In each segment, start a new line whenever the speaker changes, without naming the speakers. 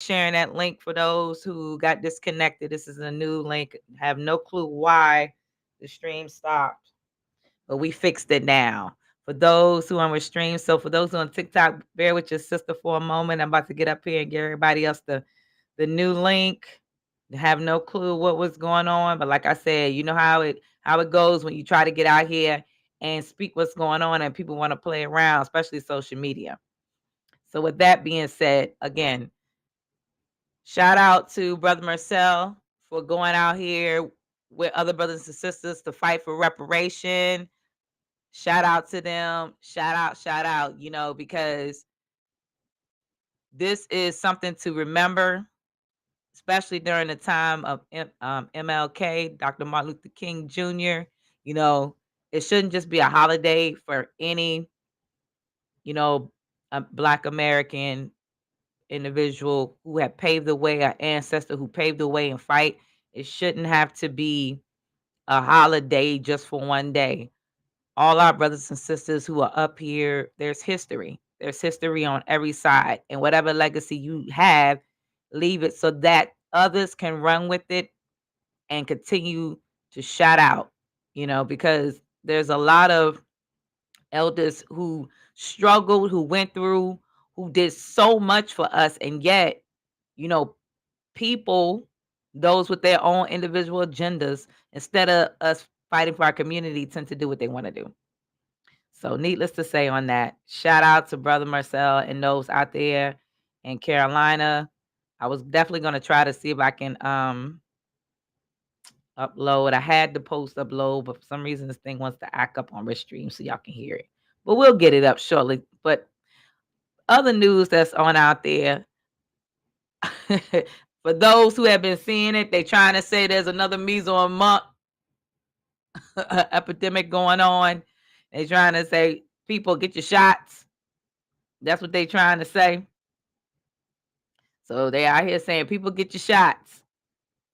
Sharing that link for those who got disconnected. This is a new link. Have no clue why the stream stopped, but we fixed it now. For those who are on the stream, so for those who are on TikTok, bear with your sister for a moment. I'm about to get up here and give everybody else the new link. Have no clue what was going on, but like I said, you know how it goes when you try to get out here and speak what's going on, and people want to play around, especially social media. So with that being said, again, shout out to Brother Marcel for going out here with other brothers and sisters to fight for reparation. Shout out to them. Shout out, because this is something to remember, especially during the time of MLK, Dr. Martin Luther King Jr. You know, it shouldn't just be a holiday for any, you know, Black American individual who had paved the way, our ancestor who paved the way and fight. It shouldn't have to be a holiday just for one day. All our brothers and sisters who are up here, there's history. There's history on every side. And whatever legacy you have, leave it so that others can run with it and continue to shout out, because there's a lot of elders who struggled, who went through, who did so much for us. And yet, you know, people, those with their own individual agendas, instead of us fighting for our community, tend to do what they want to do. So, needless to say on that, shout out to Brother Marcel and those out there in Carolina. I was definitely going to try to see if I can upload. I had the post upload, but for some reason this thing wants to act up on Restream so y'all can hear it. But we'll get it up shortly. But other news that's on out there, for those who have been seeing it, they trying to say there's another measles and mumps epidemic going on. They trying to say, people, get your shots. That's what they trying to say. So they out here saying, people, get your shots,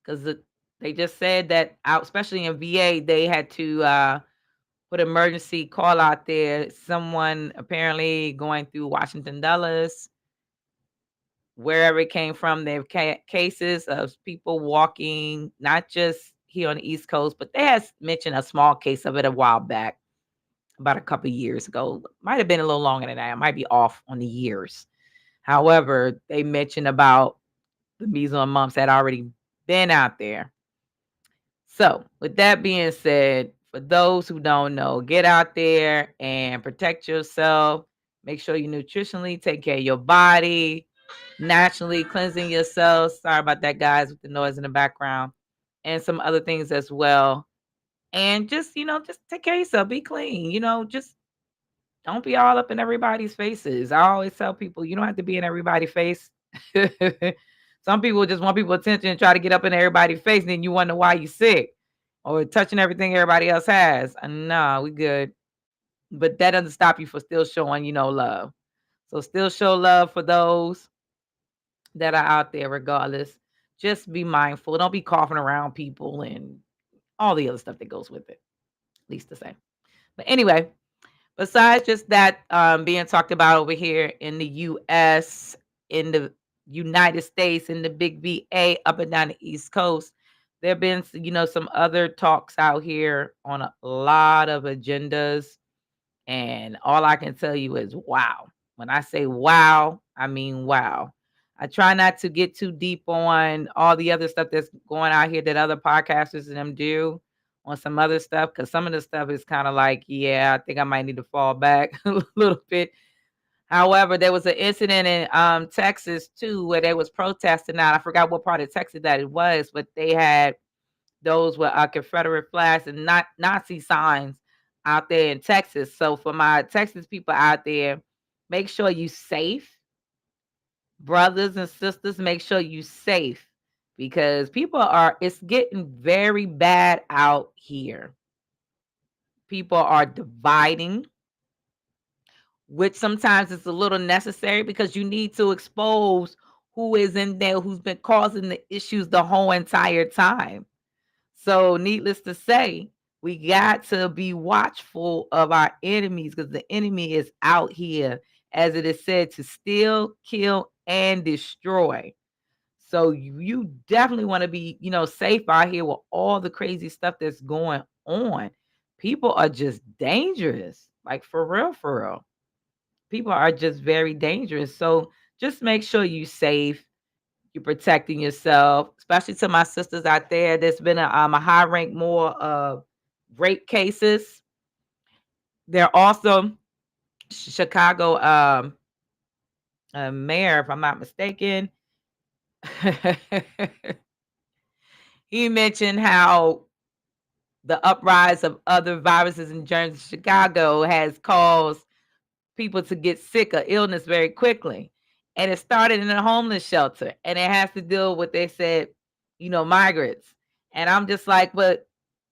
because they just said that out, especially in VA, they had to put emergency call out there. Someone apparently going through Washington Dulles, wherever it came from, they have cases of people walking, not just here on the East Coast, but they had mentioned a small case of it a while back, about a couple of years ago. Might have been a little longer than that. I might be off on the years. However, they mentioned about the measles and mumps that already been out there. So, with that being said, for those who don't know, get out there and protect yourself. Make sure you nutritionally take care of your body, naturally cleansing yourself. Sorry about that, guys, with the noise in the background, and some other things as well. And just take care of yourself. Be clean. Just don't be all up in everybody's faces. I always tell people, you don't have to be in everybody's face. Some people just want people's attention and try to get up in everybody's face, and then you wonder why you sick or touching everything everybody else has. Nah, we good. But that doesn't stop you from still showing, love. So still show love for those that are out there regardless. Just be mindful. Don't be coughing around people and all the other stuff that goes with it. At least to say. But anyway, besides just that being talked about over here in the US, in the United States, in the big VA up and down the East Coast, there have been, some other talks out here on a lot of agendas. And all I can tell you is wow. When I say wow, I mean wow. I try not to get too deep on all the other stuff that's going out here that other podcasters and them do on some other stuff, because some of the stuff is kind of like, yeah, I think I might need to fall back a little bit. However, there was an incident in Texas too where they was protesting out. I forgot what part of Texas that it was, but they had those with Confederate flags and not Nazi signs out there in Texas. So for my Texas people out there, make sure you safe. Brothers and sisters, make sure you safe, because it's getting very bad out here. People are dividing, which sometimes is a little necessary because you need to expose who is in there, who's been causing the issues the whole entire time. So, needless to say, we got to be watchful of our enemies, because the enemy is out here, as it is said, to steal, kill, and destroy. So you definitely want to be, safe out here with all the crazy stuff that's going on. People are just dangerous. Like for real, for real. People are just very dangerous. So just make sure you safe, you're protecting yourself, especially to my sisters out there. There's been a high rank more of rape cases. They're also Chicago mayor, if I'm not mistaken. He mentioned how the uprise of other viruses and germs in Chicago has caused people to get sick or illness very quickly. And it started in a homeless shelter. And it has to deal with what they said, migrants. And I'm just like, but,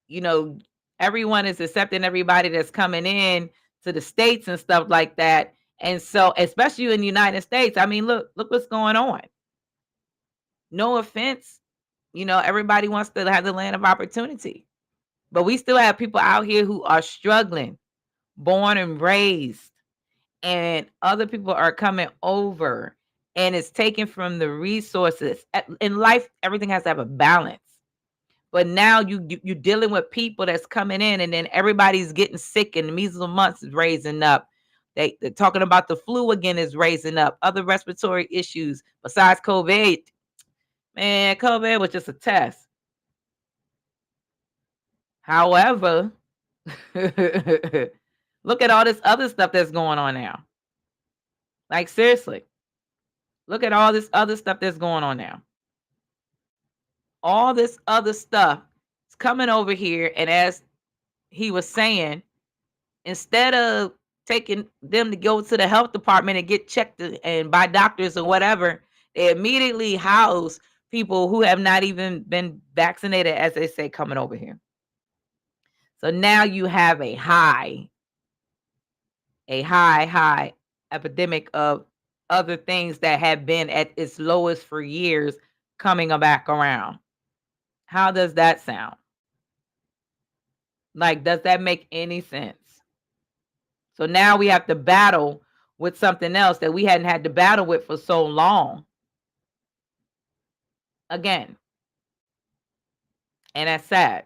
you know, everyone is accepting everybody that's coming in to the States and stuff like that. And so, especially in the United States, I mean, look what's going on. No offense, everybody wants to have the land of opportunity. But we still have people out here who are struggling, born and raised, and other people are coming over, and it's taken from the resources. In life, everything has to have a balance. But now you're dealing with people that's coming in, and then everybody's getting sick, and the measles and mumps is raising up. They're talking about the flu again is raising up, other respiratory issues besides COVID. Man, COVID was just a test. However, look at all this other stuff that's going on now. Like, seriously, look at all this other stuff that's going on now. All this other stuff is coming over here. And as he was saying, instead of taking them to go to the health department and get checked and by doctors or whatever, they immediately house people who have not even been vaccinated, as they say, coming over here. So now you have a high epidemic of other things that have been at its lowest for years coming back around. How does that sound? Like, does that make any sense? So now we have to battle with something else that we hadn't had to battle with for so long. Again. And that's sad.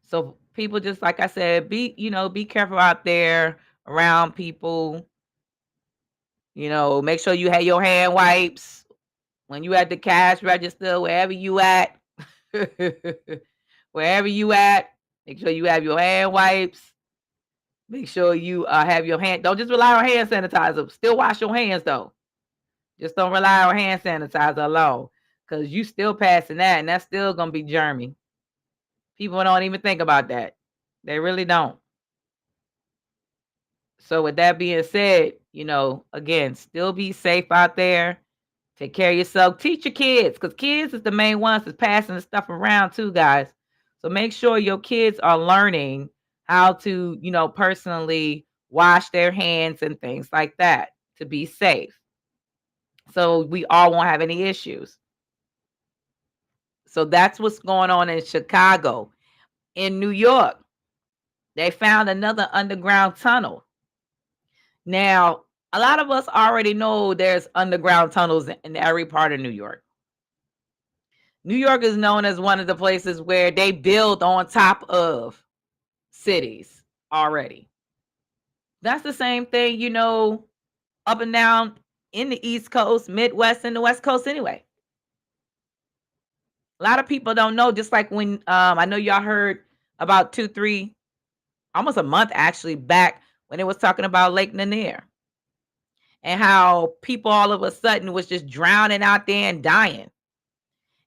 So people, just like I said, be careful out there around people. Make sure you have your hand wipes when you at the cash register, wherever you at. Wherever you at, make sure you have your hand wipes. Make sure you have your hand. Don't just rely on hand sanitizer. Still wash your hands though. Just don't rely on hand sanitizer alone, because you still passing that, and that's still gonna be germy. People don't even think about that. They really don't. So with that being said, again, still be safe out there. Take care of yourself. Teach your kids, because kids is the main ones that's passing the stuff around too, guys. So make sure your kids are learning how to, personally wash their hands and things like that to be safe. So we all won't have any issues. So that's what's going on in Chicago. In New York, they found another underground tunnel. Now, a lot of us already know there's underground tunnels in every part of New York. New York is known as one of the places where they build on top of cities already. That's the same thing, up and down in the East Coast, Midwest, and the West Coast anyway. A lot of people don't know, just like when I know y'all heard about 2, 3, almost a month actually back, when it was talking about Lake Lanier and how people all of a sudden was just drowning out there and dying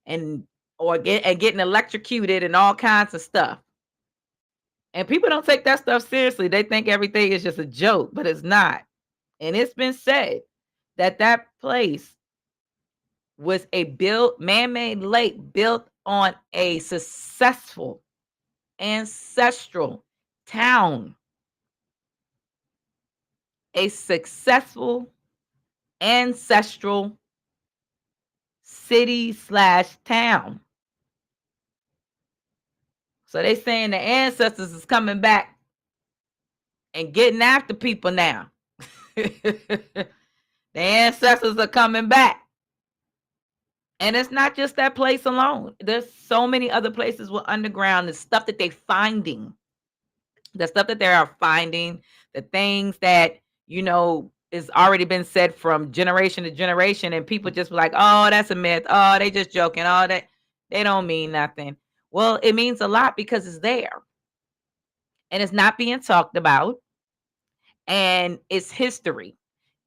and getting electrocuted and all kinds of stuff. And people don't take that stuff seriously. They think everything is just a joke, but it's not. And it's been said that that place was a man-made lake built on a successful ancestral town. A successful ancestral city/town. So they saying the ancestors is coming back and getting after people now. The ancestors are coming back. And it's not just that place alone. There's so many other places with underground, the stuff that they're finding, the stuff that they are finding, the things that, is already been said from generation to generation, and people just be like, oh, that's a myth. Oh, they just joking. Oh, that they don't mean nothing. Well, it means a lot because it's there and it's not being talked about, and it's history.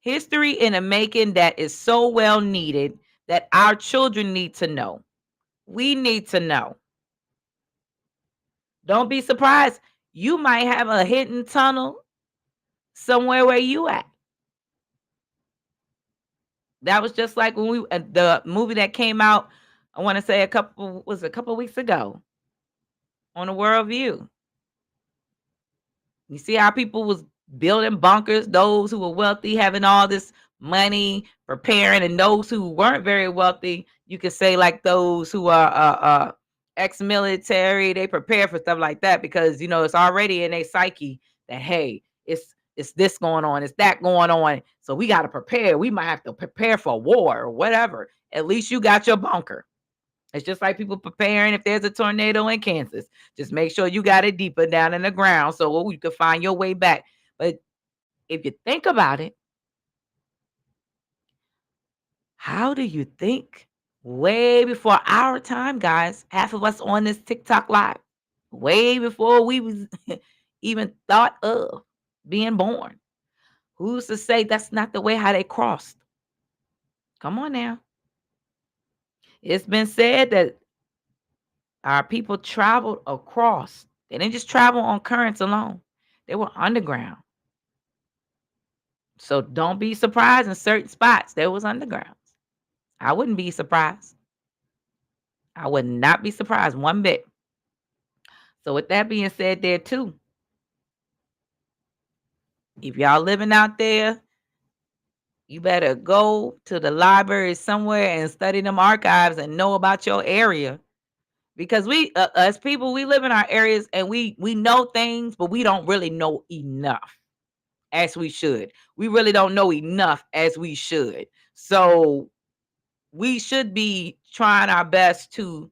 History in a making that is so well needed that our children need to know. We need to know. Don't be surprised. You might have a hidden tunnel somewhere where you at. That was just like when the movie that came out, I want to say a couple weeks ago on the World View. You see how people was building bunkers, those who were wealthy having all this money preparing, and those who weren't very wealthy, you could say like those who are ex-military, they prepare for stuff like that because it's already in their psyche that, hey, it's this going on, it's that going on, so we got to prepare. We might have to prepare for war or whatever. At least you got your bunker. It's just like people preparing if there's a tornado in Kansas. Just make sure you got it deeper down in the ground so you can find your way back. But if you think about it, how do you think way before our time, guys, half of us on this TikTok live, way before we was even thought of being born, who's to say that's not the way how they crossed? Come on now. It's been said that our people traveled across. They didn't just travel on currents alone. They were underground. So don't be surprised in certain spots there was undergrounds. I wouldn't be surprised. I would not be surprised one bit. So with that being said there too, if y'all living out there, you better go to the library somewhere and study them archives and know about your area. Because we as people, we live in our areas and we know things, but we don't really know enough as we should. We really don't know enough as we should. So we should be trying our best to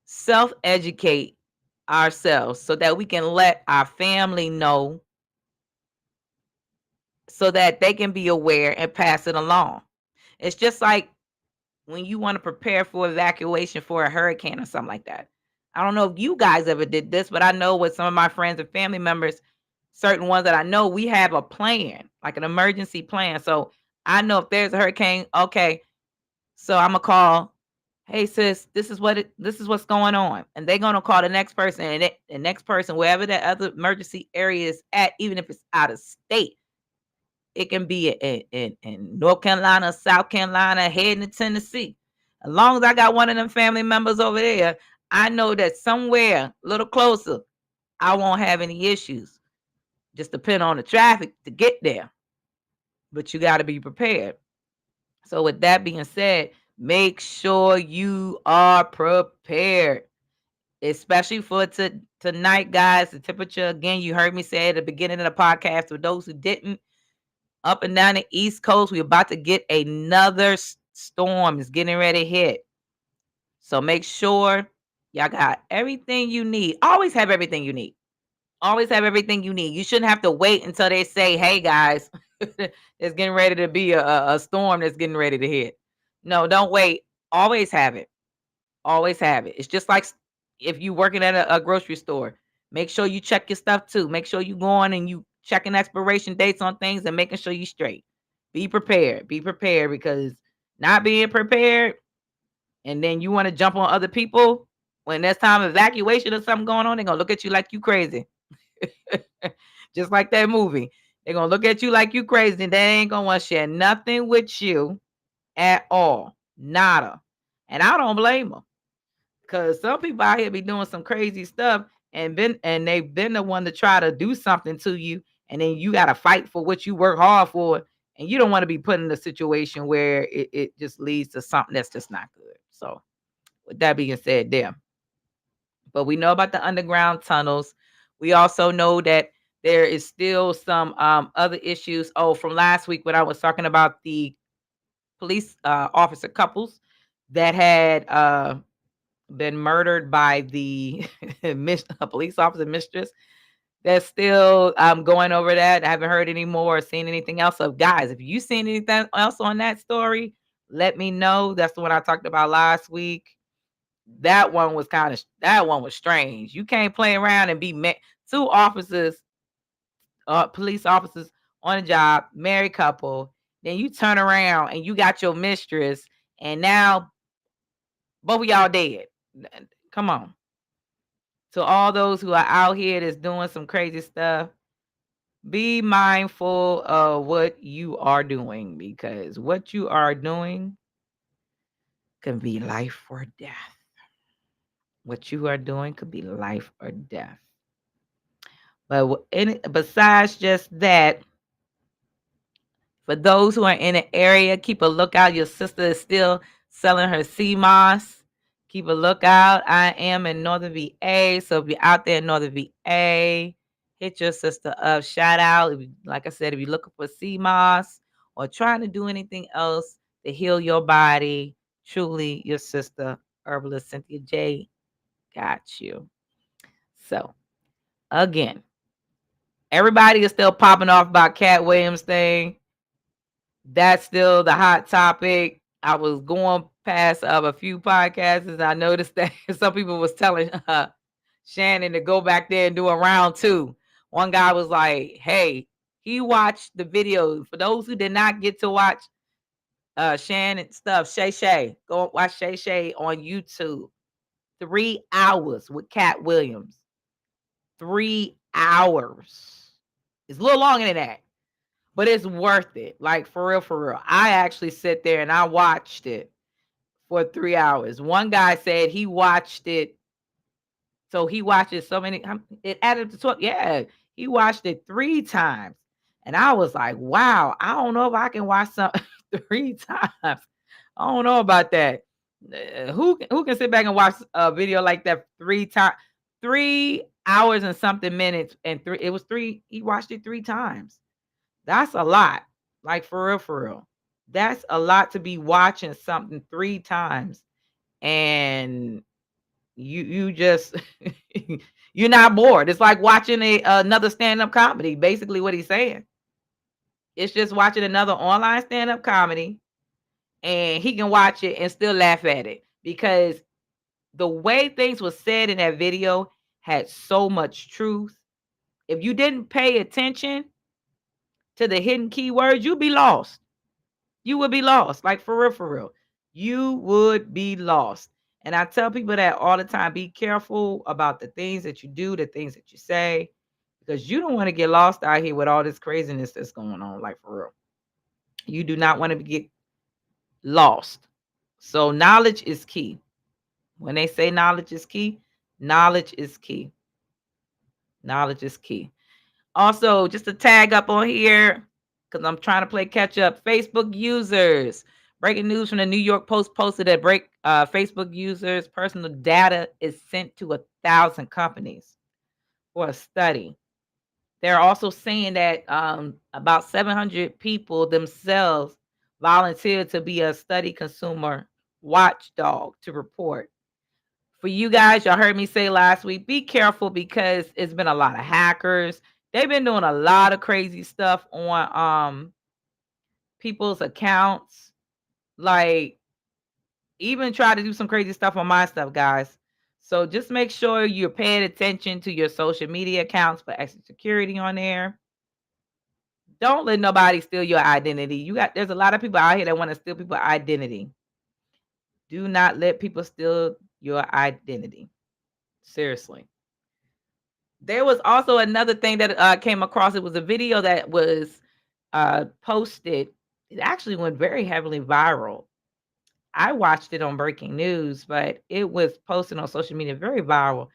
self-educate ourselves so that we can let our family know so that they can be aware and pass it along. It's just like when you want to prepare for evacuation for a hurricane or something like that. I don't know if you guys ever did this, but I know with some of my friends and family members, certain ones that I know, we have a plan, like an emergency plan. So I know if there's a hurricane, okay, so I'm gonna call, hey sis, this is what's going on, and they're gonna call the next person, and the next person, wherever that other emergency area is at, even if it's out of state, it can be in North Carolina, South Carolina, heading to Tennessee. As long as I got one of them family members over there, I know that somewhere a little closer, I won't have any issues. Just depend on the traffic to get there, but you got to be prepared. So with that being said, make sure you are prepared, especially for tonight, guys. The temperature, again, you heard me say at the beginning of the podcast. For those who didn't, up and down the East Coast, we're about to get another storm. It's getting ready to hit. So make sure y'all got everything you need. Always have everything you need. Always have everything you need. You shouldn't have to wait until they say, hey, guys, it's getting ready to be a storm that's getting ready to hit. No, don't wait. Always have it. Always have it. It's just like if you working at a grocery store. Make sure you check your stuff too. Make sure you going and you checking expiration dates on things and making sure you straight. Be prepared. Be prepared, because not being prepared and then you want to jump on other people when there's time of evacuation or something going on, they're gonna look at you like you crazy. Just like that movie. They're gonna look at you like you crazy, and they ain't gonna want to share nothing with you at all. Nada. And I don't blame them. Because some people out here be doing some crazy stuff and they've been the one to try to do something to you, and then you gotta fight for what you work hard for, and you don't want to be put in a situation where it just leads to something that's just not good. So with that being said, there. But we know about the underground tunnels. We also know that there is still some other issues. Oh, from last week when I was talking about the police officer couples that had been murdered by the a police officer mistress. That's still going over that. I haven't heard any more or seen anything else. So, guys, if you seen anything else on that story, let me know. That's the one I talked about last week. That one was strange. You can't play around and be two officers, police officers on a job, married couple. Then you turn around and you got your mistress, and now both of y'all dead. Come on. To all those who are out here that's doing some crazy stuff, be mindful of what you are doing, because what you are doing can be life or death. What you are doing could be life or death. But besides just that, for those who are in the area, keep a lookout. Your sister is still selling her sea moss. Keep a lookout. I am in Northern VA, so if you're out there in Northern VA, hit your sister up. Shout out. Like I said, if you're looking for sea moss or trying to do anything else to heal your body, truly your sister, herbalist Cynthia J, got you. So, again, everybody is still popping off about Cat Williams thing. That's still the hot topic. I was going past a few podcasts and I noticed that some people was telling Shannon to go back there and do a round two. One guy was like, hey, he watched the video. For those who did not get to watch Shannon stuff, Shay, go watch Shay on YouTube. 3 hours with Cat Williams. 3 hours. It's a little longer than that, but it's worth it. Like, for real, for real. I actually sit there and I watched it for 3 hours. One guy said he watched it. So he watched it so many, it added to 12. Yeah, he watched it 3 times. And I was like, wow, I don't know if I can watch something 3 times. I don't know about that. Who can sit back and watch a video like that 3 times? 3 hours and something minutes, and he watched it 3 times. That's a lot. Like, for real, for real. That's a lot to be watching something 3 times. And you just you're not bored. It's like watching another stand-up comedy, basically what he's saying. It's just watching another online stand-up comedy, and he can watch it and still laugh at it, because the way things were said in that video had so much truth. If you didn't pay attention to the hidden keywords, you'd be lost. You would be lost. Like, for real, for real. You would be lost. And I tell people that all the time. Be careful about the things that you do, the things that you say, because you don't want to get lost out here with all this craziness that's going on. Like, for real. You do not want to get lost. So knowledge is key. When they say knowledge is key, knowledge is key. Knowledge is key. Also, just to tag up on here, because I'm trying to play catch up. Facebook users. Breaking news from the New York Post posted that Facebook users' personal data is sent to 1,000 companies for a study. They're also saying that about 700 people themselves volunteered to be a study consumer watchdog to report. For you guys, y'all heard me say last week, be careful, because it's been a lot of hackers. They've been doing a lot of crazy stuff on people's accounts. Like, even try to do some crazy stuff on my stuff, guys. So just make sure you're paying attention to your social media accounts for extra security on there. Don't let nobody steal your identity. There's a lot of people out here that want to steal people's identity. Do not let people steal your identity. Seriously. There was also another thing that came across. It was a video that was posted. It actually went very heavily viral. I watched it on breaking news, but it was posted on social media, very viral.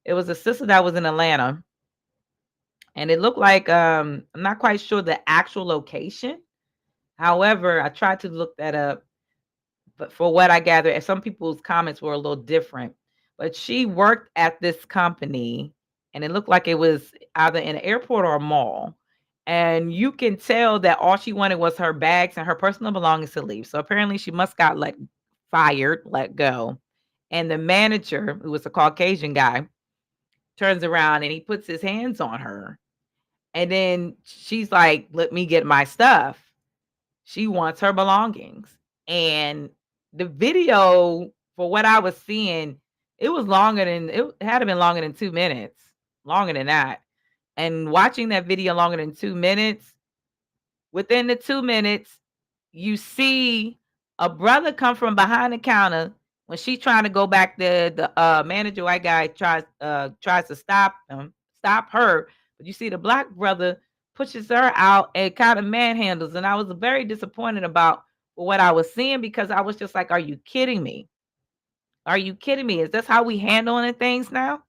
It was a sister that was in Atlanta, and it looked like I'm not quite sure the actual location. However, I tried to look that up, but for what I gathered, some people's comments were a little different. But she worked at this company, and it looked like it was either in an airport or a mall. And you can tell that all she wanted was her bags and her personal belongings to leave. So apparently she must got let fired, let go. And the manager, who was a Caucasian guy, turns around and he puts his hands on her. And then she's like, let me get my stuff. She wants her belongings. And the video, for what I was seeing, it had to been longer than 2 minutes, longer than that. And watching that video longer than 2 minutes, within the 2 minutes, you see a brother come from behind the counter when she's trying to go back there. The manager, white guy, tries to stop her, but you see the black brother pushes her out and kind of manhandles. And I was very disappointed about what I was seeing, because I was just like, "Are you kidding me? Are you kidding me? Is this how we handling things now?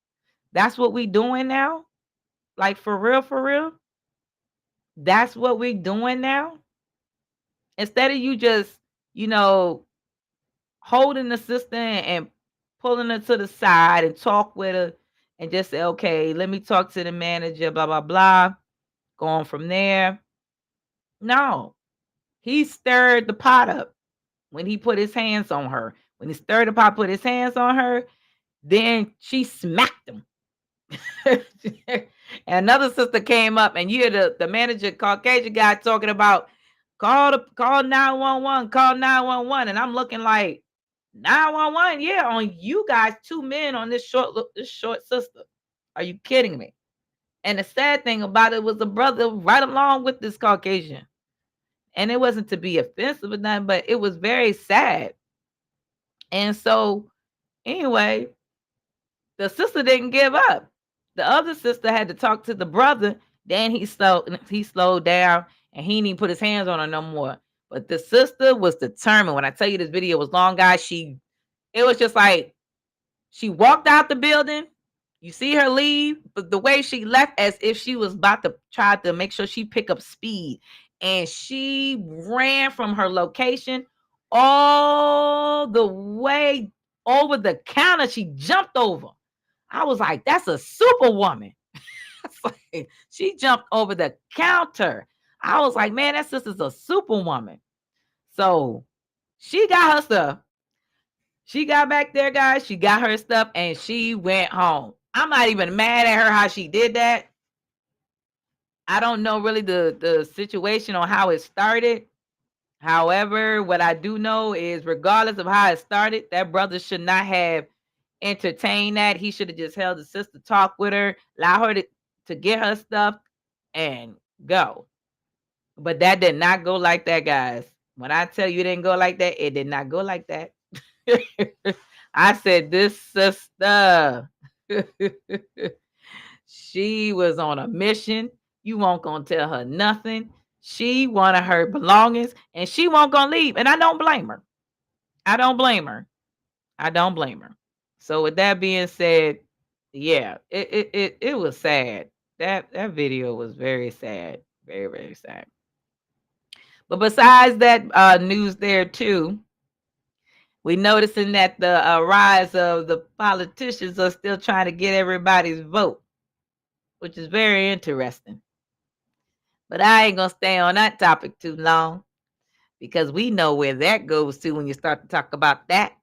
That's what we doing now? Like, for real, for real? That's what we doing now? Instead of you just, you know, holding the sister and pulling her to the side and talk with her and just say, okay, let me talk to the manager, blah, blah, blah, going from there." No, he stirred the pot up when he put his hands on her. When he stirred the pot, put his hands on her, then she smacked him. And another sister came up, and you hear the manager, Caucasian guy, talking about call 911, call 911. And I'm looking like, 911, yeah, on you guys, two men on this short sister. Are you kidding me? And the sad thing about it was the brother right along with this Caucasian. And it wasn't to be offensive or nothing, but it was very sad. And so, anyway, the sister didn't give up. The other sister had to talk to the brother. Then he slowed down, and he didn't even put his hands on her no more. But the sister was determined. When I tell you this video was long, guys, it was just like she walked out the building. You see her leave, but the way she left, as if she was about to try to make sure she pick up speed. And she ran from her location all the way over the counter. She jumped over. I was like, that's a superwoman. Like, she jumped over the counter. I was like, man, that sister's a superwoman. So she got her stuff. She got back there, guys. She got her stuff and she went home. I'm not even mad at her how she did that. I don't know really the situation on how it started. However, what I do know is, regardless of how it started, that brother should not have entertained that. He should have just held the sister, talk with her, allow her to get her stuff and go. But that did not go like that, guys. When I tell you it didn't go like that, it did not go like that. I said, this sister, she was on a mission. You won't gonna tell her nothing. She wanted her belongings, and she won't gonna leave. And I don't blame her. I don't blame her. I don't blame her. So with that being said, yeah, it was sad. That video was very sad. Very, very sad. But besides that news there too, we noticing that the rise of the politicians are still trying to get everybody's vote, which is very interesting. But I ain't gonna stay on that topic too long, because we know where that goes to when you start to talk about that.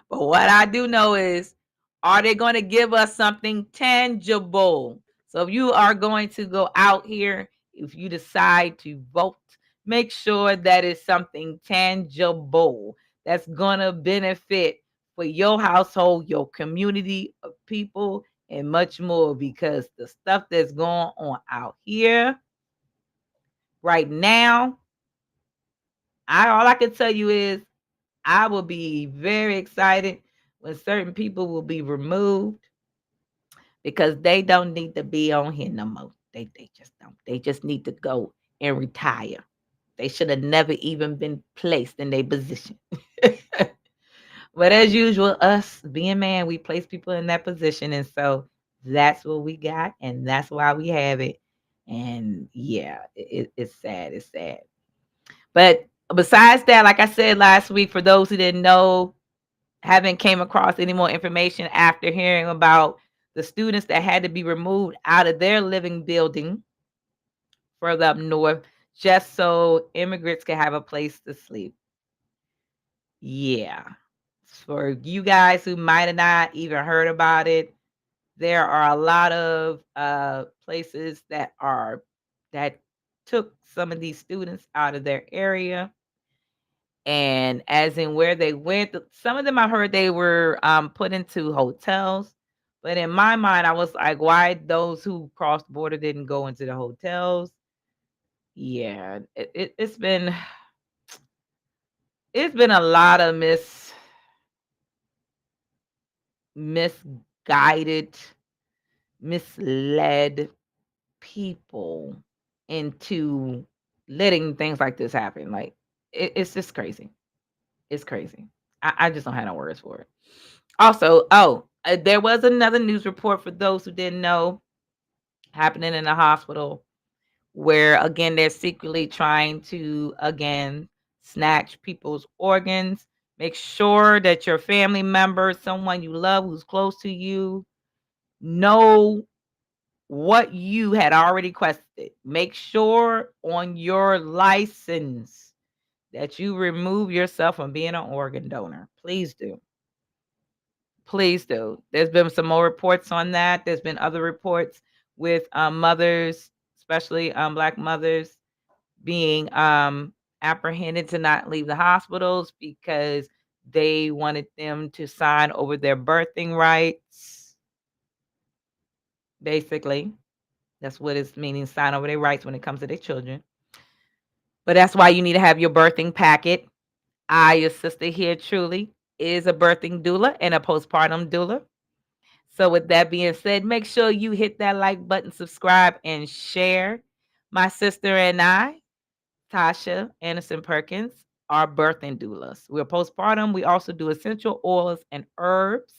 But what I do know is, are they going to give us something tangible? So if you are going to go out here, if you decide to vote, make sure that it's something tangible that's going to benefit for your household, your community of people, and much more. Because the stuff that's going on out here right now, all I can tell you is, I will be very excited when certain people will be removed, because they don't need to be on here no more. They just don't. They just need to go and retire. They should have never even been placed in their position. But as usual, us being man, we place people in that position. And so that's what we got. And that's why we have it. And yeah, it's sad. It's sad. But besides that, like I said last week, for those who didn't know, haven't came across any more information after hearing about the students that had to be removed out of their living building further up north, just so immigrants can have a place to sleep. Yeah. For you guys who might have not even heard about it, there are a lot of places that took some of these students out of their area, and as in where they went, some of them I heard they were put into hotels. But in my mind, I was like, why those who crossed the border didn't go into the hotels? Yeah, it's been a lot of misguided, misled people into letting things like this happen. Like, it's just crazy. It's crazy. I just don't have no words for it. Also, there was another news report for those who didn't know, happening in a hospital where again they're secretly trying to again snatch people's organs. Make sure that your family member, someone you love who's close to you, know what you had already requested. Make sure on your license that you remove yourself from being an organ donor. Please do. Please do. There's been some more reports on that. There's been other reports with mothers, especially Black mothers, being apprehended to not leave the hospitals because they wanted them to sign over their birthing rights. Basically, that's what it's meaning, sign over their rights when it comes to their children. But that's why you need to have your birthing packet. Your sister here truly is a birthing doula and a postpartum doula. So, with that being said, make sure you hit that like button, subscribe, and share. My sister and I, Tasha Anderson Perkins, are birthing doulas. We're postpartum. We also do essential oils and herbs.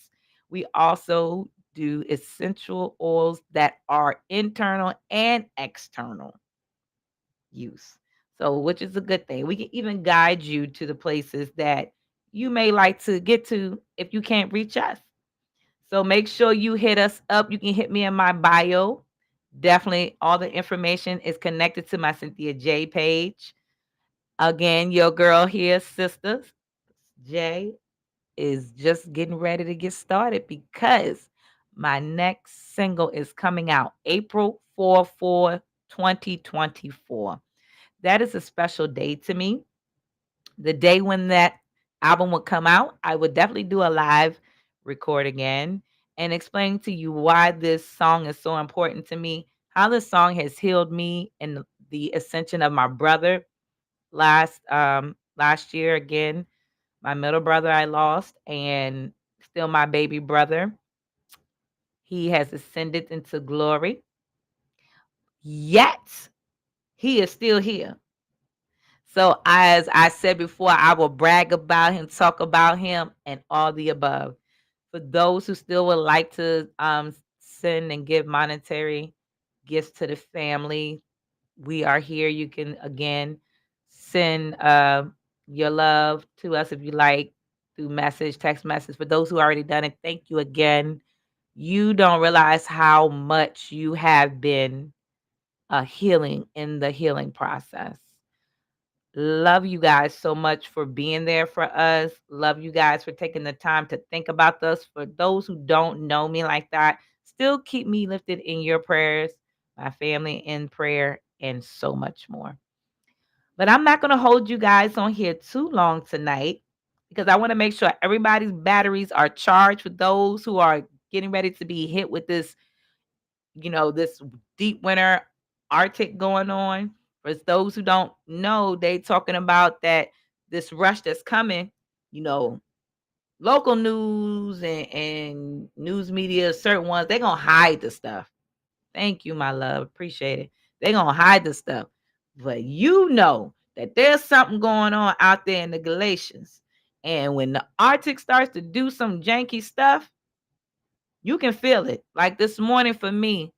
We also do essential oils that are internal and external use. So, which is a good thing. We can even guide you to the places that you may like to get to if you can't reach us. So make sure you hit us up. You can hit me in my bio. Definitely all the information is connected to my Cynthia J page. Again, your girl here, sisters, J, is just getting ready to get started because my next single is coming out April 2024. That is a special day to me. The day when that album would come out, I would definitely do a live record again and explain to you why this song is so important to me, how this song has healed me and the ascension of my brother last year. Again, my middle brother I lost, and still my baby brother. He has ascended into glory. Yet he is still here. So, as I said before, I will brag about him, talk about him, and all the above. For those who still would like to send and give monetary gifts to the family, we are here. You can again send your love to us if you like through message, text message. For those who already done it, thank you again. You don't realize how much you have been healing in the healing process. Love you guys so much for being there for us. Love you guys for taking the time to think about us. For those who don't know me like that, still keep me lifted in your prayers, my family in prayer, and so much more. But I'm not going to hold you guys on here too long tonight because I want to make sure everybody's batteries are charged for those who are getting ready to be hit with this deep winter Arctic going on. For those who don't know, they talking about that this rush that's coming, you know, local news and news media, certain ones, they gonna hide the stuff. Thank you, my love. Appreciate it. They gonna hide the stuff. But you know that there's something going on out there in the Galatians. And when the Arctic starts to do some janky stuff, you can feel it. Like this morning for me,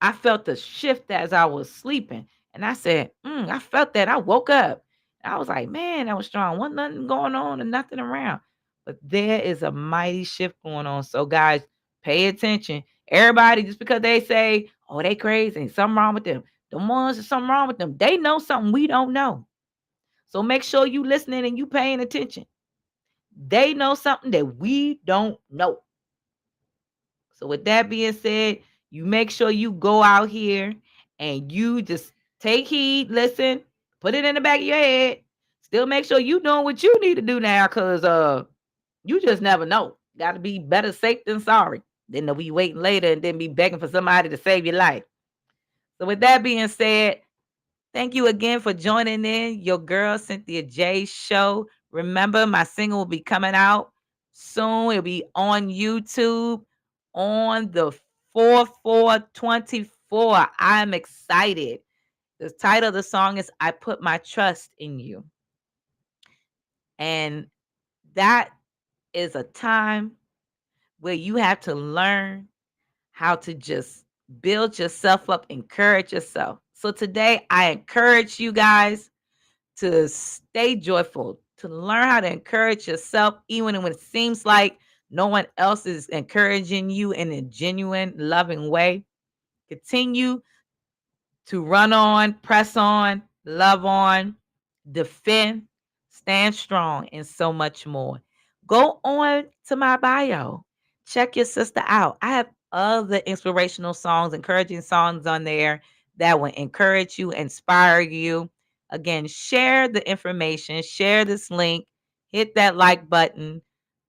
I felt a shift as I was sleeping. And I said, I felt that. I woke up. I was like, man, that was strong. Wasn't nothing going on and nothing around. But there is a mighty shift going on. So, guys, pay attention. Everybody, just because they say, oh, they crazy, something wrong with them. The ones that something wrong with them, they know something we don't know. So make sure you listening and you paying attention. They know something that we don't know. So with that being said, you make sure you go out here and you just take heed, listen, put it in the back of your head. Still make sure you doing what you need to do now, cause you just never know. Got to be better safe than sorry. Then they'll be waiting later and then be begging for somebody to save your life. So with that being said, thank you again for joining in your girl Cynthia J show. Remember, my single will be coming out soon. It'll be on YouTube on the 4/4/24. I'm excited. The title of the song is I Put My Trust in You. And that is a time where you have to learn how to just build yourself up, encourage yourself. So today I encourage you guys to stay joyful, to learn how to encourage yourself, even when it seems like no one else is encouraging you in a genuine, loving way. Continue to run on, press on, love on, defend, stand strong, and so much more. Go on to my bio. Check your sister out. I have other inspirational songs, encouraging songs on there that will encourage you, inspire you. Again, share the information, share this link, hit that like button,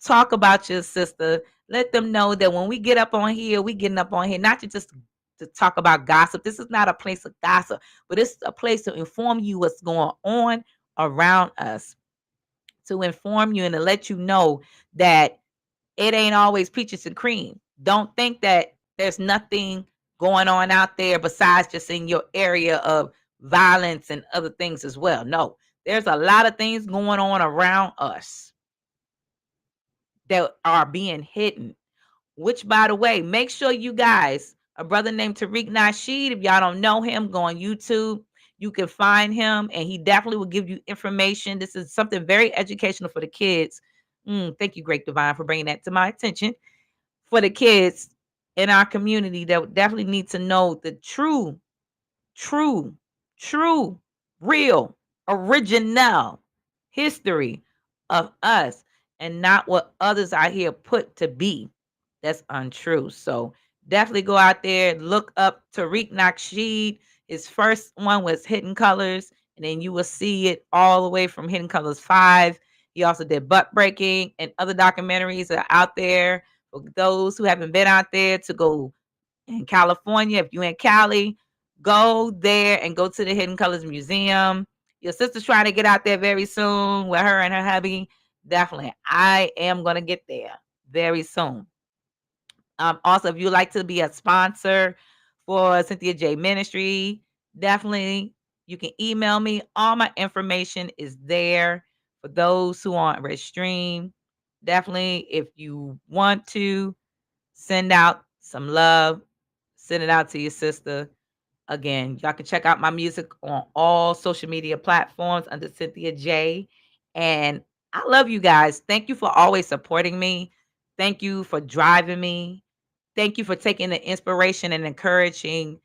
talk about your sister. Let them know that when we get up on here, we getting up on here, not to just to talk about gossip. This is not a place of gossip, but it's a place to inform you what's going on around us, to inform you and to let you know that it ain't always peaches and cream. Don't think that there's nothing going on out there besides just in your area of violence and other things as well. No, there's a lot of things going on around us that are being hidden. Which, by the way, make sure you guys, a brother named Tariq Nasheed, if y'all don't know him, go on YouTube. You can find him, and he definitely will give you information. This is something very educational for the kids. Thank you, Great Divine, for bringing that to my attention. For the kids in our community that definitely need to know the true, true, real, original history of us and not what others out here put to be. That's untrue. So definitely go out there, look up Tariq Nasheed. His first one was Hidden Colors, and then you will see it all the way from Hidden Colors 5. He also did Butt Breaking and other documentaries that are out there for those who haven't been out there to go in California. If you're in Cali, go there and go to the Hidden Colors Museum. Your sister's trying to get out there very soon with her and her hubby. Definitely. I am going to get there very soon. Also, if you'd like to be a sponsor for Cynthia J Ministry, definitely you can email me. All my information is there for those who aren't red stream. Definitely, if you want to send out some love, send it out to your sister. Again, y'all can check out my music on all social media platforms under Cynthia J. And I love you guys. Thank you for always supporting me. Thank you for driving me. Thank you for taking the inspiration and encouraging,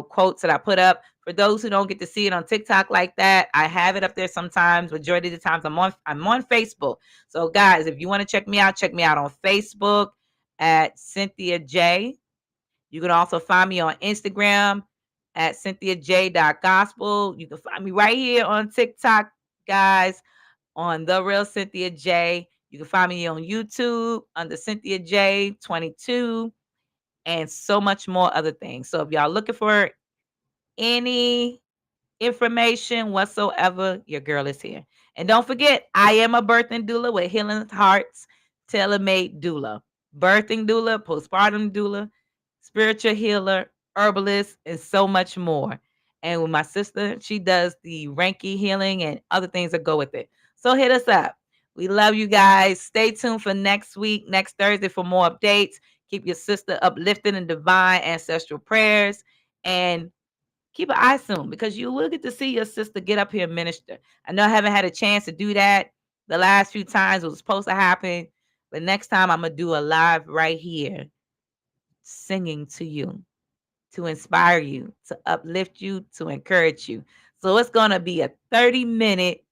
quotes that I put up. For those who don't get to see it on TikTok like that, I have it up there sometimes. Majority of the times I'm on Facebook. So guys, if you want to check me out on Facebook at Cynthia J. You can also find me on Instagram at cynthiaj.gospel. You can find me right here on TikTok, guys, on The Real Cynthia J. You can find me on YouTube under Cynthia J 22 and so much more other things. So if y'all looking for any information whatsoever, your girl is here. And don't forget, I am a birthing doula with Healing Hearts, tailor-made doula, birthing doula, postpartum doula, spiritual healer, herbalist, and so much more. And with my sister, she does the Reiki healing and other things that go with it. So hit us up. We love you guys. Stay tuned for next week, next Thursday for more updates. Keep your sister uplifted in divine ancestral prayers. And keep an eye soon because you will get to see your sister get up here and minister. I know I haven't had a chance to do that the last few times. It was supposed to happen. But next time I'm going to do a live right here singing to you, to inspire you, to uplift you, to encourage you. So it's going to be a 30-minute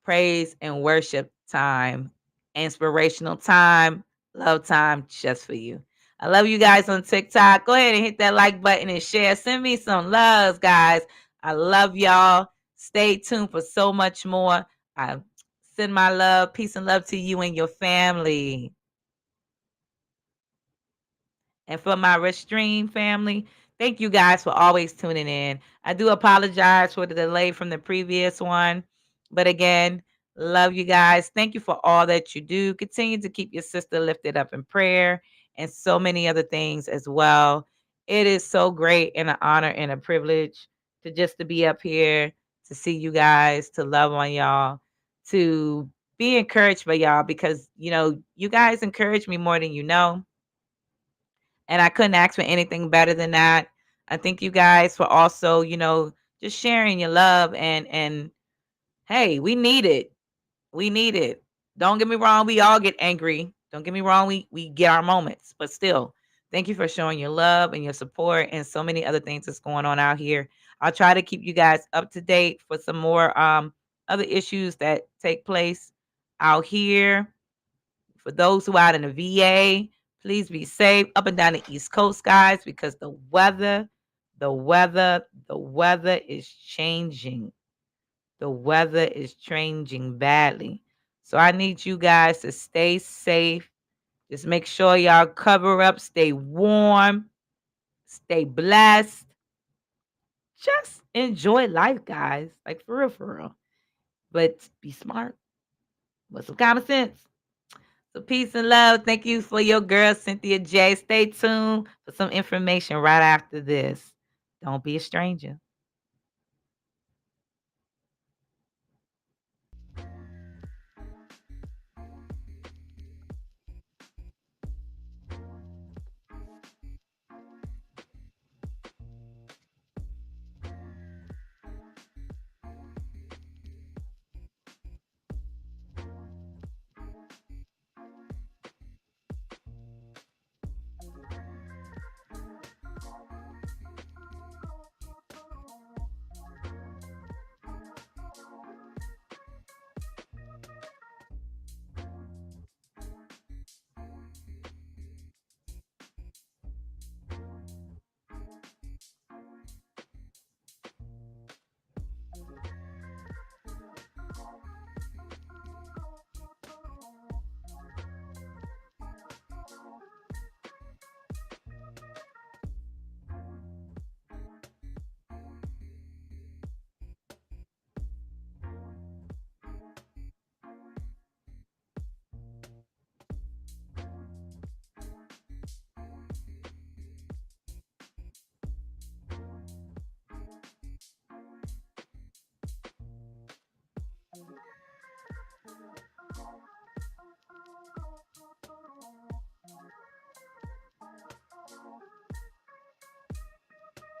praise and worship time. inspirational time, love time just for you. I love you guys on TikTok. Go ahead and hit that like button and share. Send me some loves, guys. I love y'all. Stay tuned for so much more. I send my love, peace and love to you and your family. And for my Restream family, thank you guys for always tuning in. I do apologize for the delay from the previous one. But again, love you guys. Thank you for all that you do. Continue to keep your sister lifted up in prayer and so many other things as well. It is so great and an honor and a privilege to just to be up here, to see you guys, to love on y'all, to be encouraged by y'all because, you guys encourage me more than you know. And I couldn't ask for anything better than that. I thank you guys for also, just sharing your love and hey, we need it. We need it. Don't get me wrong, we all get angry. Don't get me wrong, we get our moments, but still, thank you for showing your love and your support and so many other things that's going on out here. I'll try to keep you guys up to date for some more other issues that take place out here. For those who are out in the VA, please be safe up and down the East Coast, guys, because the weather is changing. The weather is changing badly. So I need you guys to stay safe. Just make sure y'all cover up, stay warm, stay blessed. Just enjoy life, guys. Like for real, for real. But be smart with some common sense. So peace and love. Thank you for your girl, Cynthia J. Stay tuned for some information right after this. Don't be a stranger.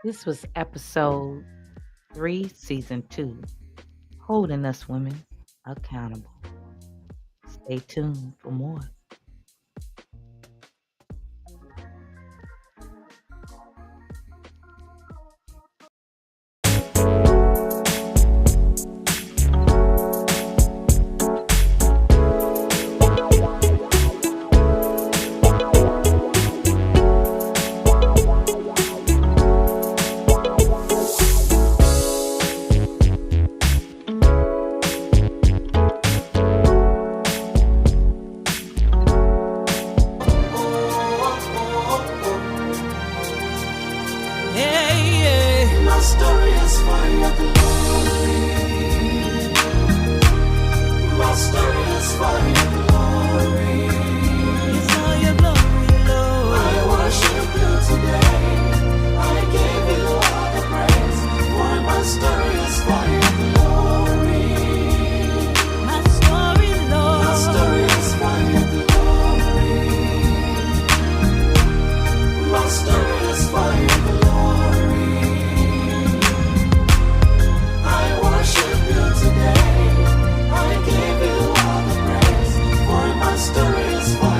This was episode 3, season 2. Holding us women accountable. Stay tuned for more.
Story is fine.